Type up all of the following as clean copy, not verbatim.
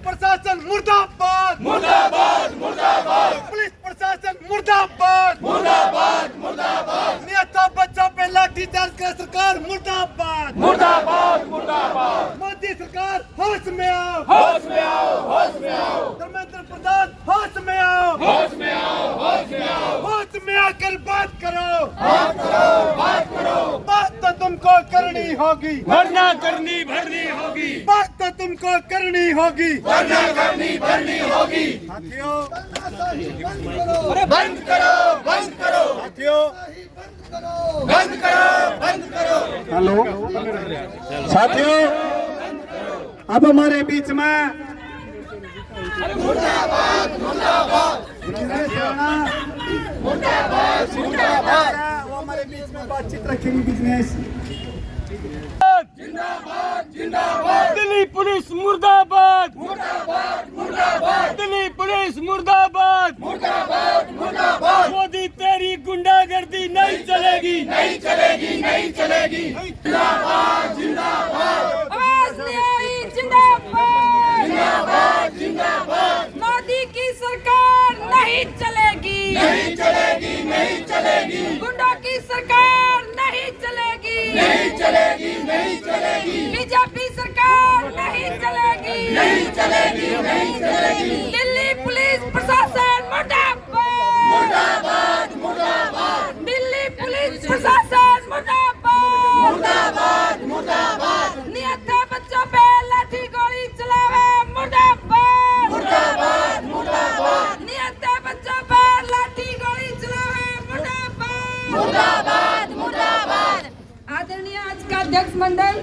प्रशासन मुर्दाबाद मुर्दाबाद मुर्दाबाद पुलिस प्रशासन मुर्दाबाद मुर्दाबाद मुर्दाबाद नेता बच्चों पे लाठीचार्ज कर सरकार मुर्दाबाद मुर्दाबाद मुर्दाबाद मोदी सरकार होश में आओ होश में आओ होश में आओ धर्मेंद्र प्रधान होश में आओ होश में आओ होश में आओ होश में आकर बात करो बात करो बात तो तुमको करनी होगी वरना करनी भरनी होगी बात तो तुमको करनी होगी वरना करनी भरनी होगी साथियों बंद करो बंद करो साथियों बंद करो बंद करो हेलो साथियों अब हमारे बीच में मुर्दाबाद मुर्दाबाद वो हमारे बीच में बातचीत रखेंगे बिजनेस जिंदाबाद जिंदाबाद दिल्ली पुलिस मुर्दाबाद मुर्दाबाद मुर्दाबाद दिल्ली पुलिस मुर्दाबाद मुर्दाबाद मुर्दाबाद मोदी तेरी गुंडागर्दी नहीं चलेगी नहीं चलेगी नहीं चलेगी जिंदाबाद जिंदाबाद आवाज नहीं आई जिंदाबाद जिंदाबाद जिंदाबाद मोदी की सरकार नहीं चलेगी नहीं चलेगी नहीं चलेगी गुंडों की सरकार नहीं चलेगी नहीं चलेगी नहीं चलेगी बीजेपी सरकार नहीं चलेगी नहीं चलेगी नहीं चलेगी दिल्ली पुलिस प्रशासन मुर्दाबाद मुर्दाबाद मुर्दाबाद दिल्ली पुलिस प्रशासन मुर्दाबाद मुर्दाबाद मुर्दाबाद निहत्थे बच्चों पे लाठी गोली चलावे मुर्दाबाद मुर्दाबाद मुर्दाबाद निहत्थे बच्चों पे लाठी गोली चलावे मुर्दाबाद मुर्दाबाद मुर्दाबाद आदरणीय आज का अध्यक्ष मंडल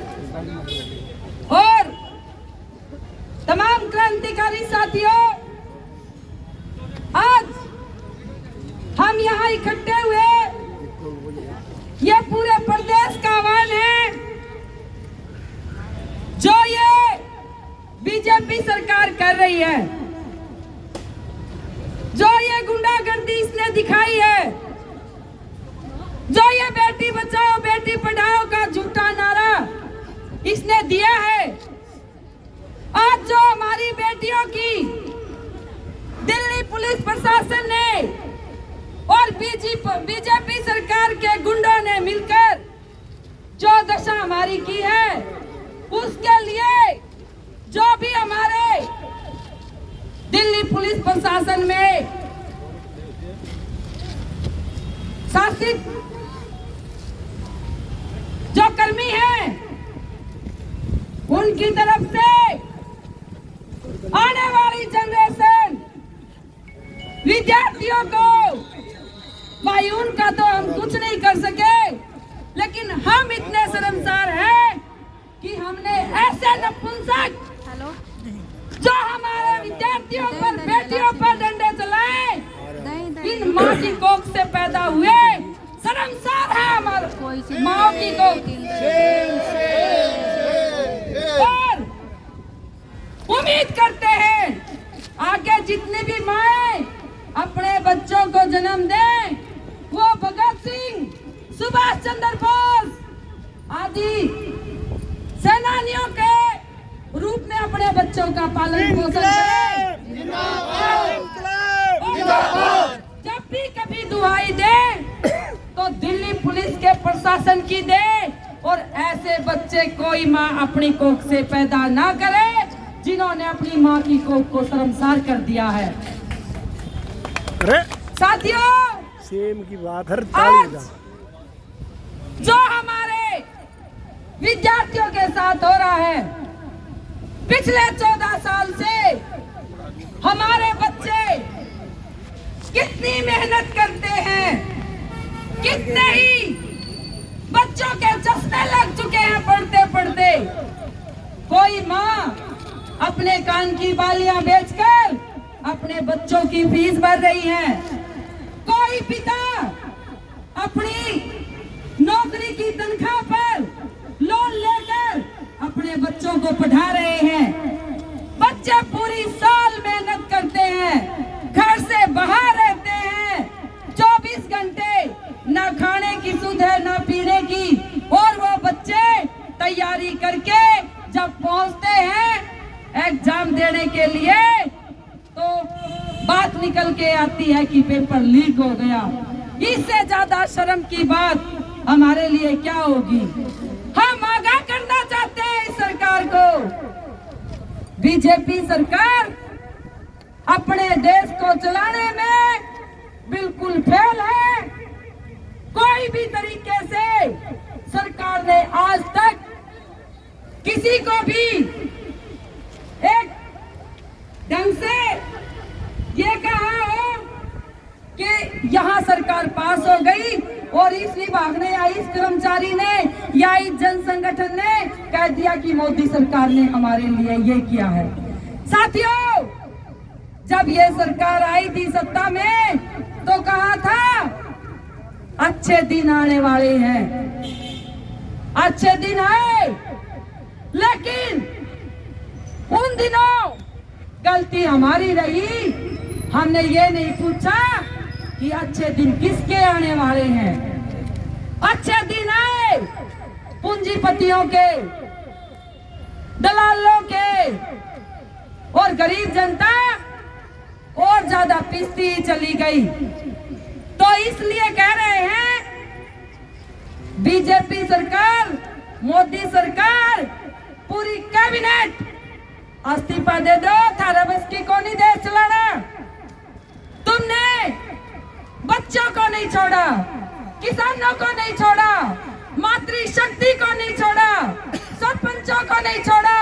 और तमाम क्रांतिकारी साथियों, आज हम यहाँ इकट्ठे हुए ये पूरे प्रदेश का आह्वान है जो ये बीजेपी सरकार कर रही है, जो ये गुंडागर्दी इसने दिखाई है, जो ये बेटी बचाओ बेटी पढ़ाओ का झूठा नारा इसने दिया है। आज जो हमारी बेटियों की दिल्ली पुलिस प्रशासन ने और बीजेपी सरकार के गुंडों ने मिलकर जो दशा हमारी की है, उसके लिए जो भी हमारे दिल्ली पुलिस प्रशासन में शासित जो कर्मी हैं, उनकी तरफ से आने वाली जनरेशन विद्यार्थियों को, भाई उनका तो हम कुछ नहीं कर सके, लेकिन हम इतने शर्मसार हैं कि हमने ऐसे नपुंसक जो हमारे विद्यार्थियों पर बेटियों पर डंडे चलाए, इन माँ की कोख से पैदा हुए शर्मसार है हमारे माँ की कोख। और उम्मीद करते हैं आगे जितनी भी माएं अपने बच्चों को जन्म दें, वो भगत सिंह, सुभाष चंद्र बोस आदि सेनानियों के रूप में अपने बच्चों का पालन पोषण करें। और जब भी कभी दुआई दे तो दिल्ली पुलिस के प्रशासन की दे, और ऐसे बच्चे कोई माँ अपनी कोख से पैदा ना करे जिन्होंने अपनी माँ की कोख को शर्मसार कर दिया है। साथियों, सेम की बात हर आज जो हमारे विद्यार्थियों के साथ हो रहा है, पिछले 14 साल से हमारे बच्चे कितनी मेहनत करते हैं, कितने ही बच्चों के चश्मे लग चुके हैं पढ़ते पढ़ते। कोई माँ अपने कान की बालियां बेचकर अपने बच्चों की फीस भर रही है, कोई पिता अपनी नौकरी की तनख्वाह पर लोन लेकर अपने बच्चों को पढ़ा रहे हैं। बच्चे पूरी साल मेहनत करते हैं, घर से बाहर रहते हैं, 24 घंटे ना खाने की सुध है ना पीने की, और वो बच्चे तैयारी करके जब पहुंचते हैं एग्जाम देने के लिए तो बात निकल के आती है कि पेपर लीक हो गया। इससे ज्यादा शर्म की बात हमारे लिए क्या होगी। हम आगाह करना चाहते हैं इस सरकार को, बीजेपी सरकार अपने देश को चलाने में बिल्कुल फेल है। कोई भी तरीके से सरकार ने आज तक किसी को भी एक ढंग से ये कहा हो कि यहाँ सरकार पास हो गई और इस विभाग ने या इस कर्मचारी ने या इस जन संगठन ने कह दिया कि मोदी सरकार ने हमारे लिए ये किया है। साथियों, जब ये सरकार आई थी सत्ता में तो कहा था अच्छे दिन आने वाले हैं, अच्छे दिन आए, लेकिन उन दिनों गलती हमारी रही। हमने ये नहीं पूछा कि अच्छे दिन किसके आने वाले हैं। अच्छे दिन आए पूंजीपतियों के, दलालों के, और गरीब जनता और ज्यादा पिसती चली गई। तो इसलिए कह रहे हैं बीजेपी सरकार, मोदी सरकार, पूरी कैबिनेट इस्तीफा दे दो। थारा बस की को नहीं देश चलाना। तुमने बच्चों को नहीं छोड़ा, किसानों को नहीं छोड़ा, मातृशक्ति को नहीं छोड़ा, सरपंचों को नहीं छोड़ा,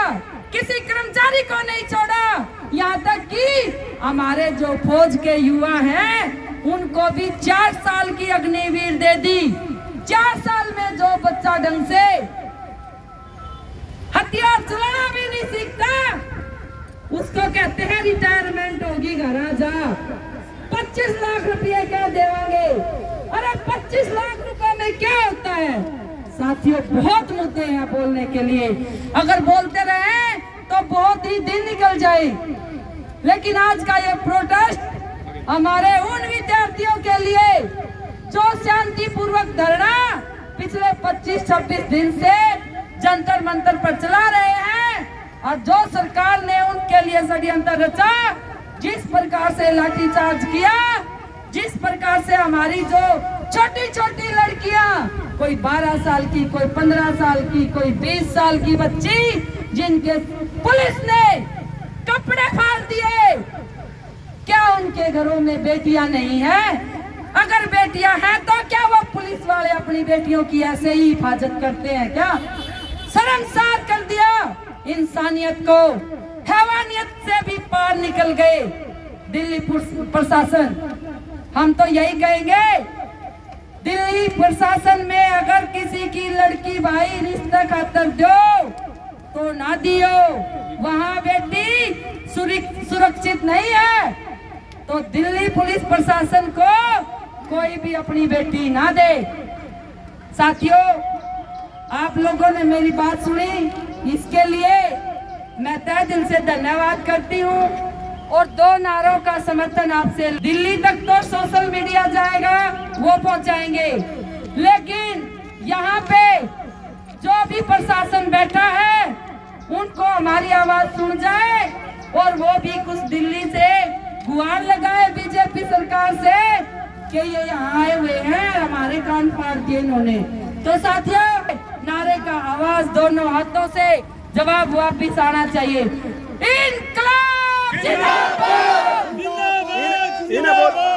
किसी कर्मचारी को नहीं छोड़ा। यहाँ तक कि हमारे जो फौज के युवा हैं उनको भी 4 साल की अग्निवीर दे दी। 4 साल में जो बच्चा ढंग से हथियार चलाना भी नहीं सीखता उसको कहते हैं रिटायरमेंट होगी, घर आ जा। 25 लाख रुपए क्या देवांगे? अरे 25 लाख रुपए में क्या होता है? साथियों, बहुत मुद्दे हैं बोलने के लिए। अगर बोलते रहे तो बहुत ही दिन निकल जाए, लेकिन आज का ये प्रोटेस्ट हमारे उन विद्यार्थियों के लिए जो शांतिपूर्वक धरना पिछले 25-26 दिन से जंतर मंतर पर चला रहे हैं, और जो सरकार ने उनके लिए षड्यंत्र रचा, जिस प्रकार से लाठीचार्ज किया, जिस प्रकार से हमारी जो छोटी छोटी लड़कियां, कोई 12 साल की, कोई 15 साल की, कोई 20 साल की बच्ची, जिनके पुलिस ने कपड़े फाड़ दिए। क्या उनके घरों में बेटियां नहीं है? अगर बेटियां हैं तो क्या वो पुलिस वाले अपनी बेटियों की ऐसे ही हिफाजत करते हैं क्या? शर्मसार कर दिया इंसानियत को, हैवानियत से भी पार निकल गए दिल्ली प्रशासन। हम तो यही कहेंगे, दिल्ली प्रशासन में अगर किसी की लड़की भाई रिश्ता खातर दो तो ना दियो, वहाँ बेटी सुरक्षित नहीं है। तो दिल्ली पुलिस प्रशासन को कोई भी अपनी बेटी ना दे। साथियों, आप लोगों ने मेरी बात सुनी, इसके लिए मैं तहे दिल से धन्यवाद करती हूँ। और 2 नारों का समर्थन आपसे, दिल्ली तक तो सोशल मीडिया जाएगा, वो पहुंचाएंगे, लेकिन यहाँ पे जो भी प्रशासन बैठा है उनको हमारी आवाज सुन जाए और वो भी कुछ दिल्ली से गुहार लगाए बीजेपी सरकार से कि ये यहाँ आए हुए हैं, हमारे कान फाड़ दिए इन्होंने। तो साथियों, नारे का आवाज दोनों हाथों से जवाब वापिस आना चाहिए। इनकलाब जिंदाबाद! जिंदाबाद! जिंदाबाद!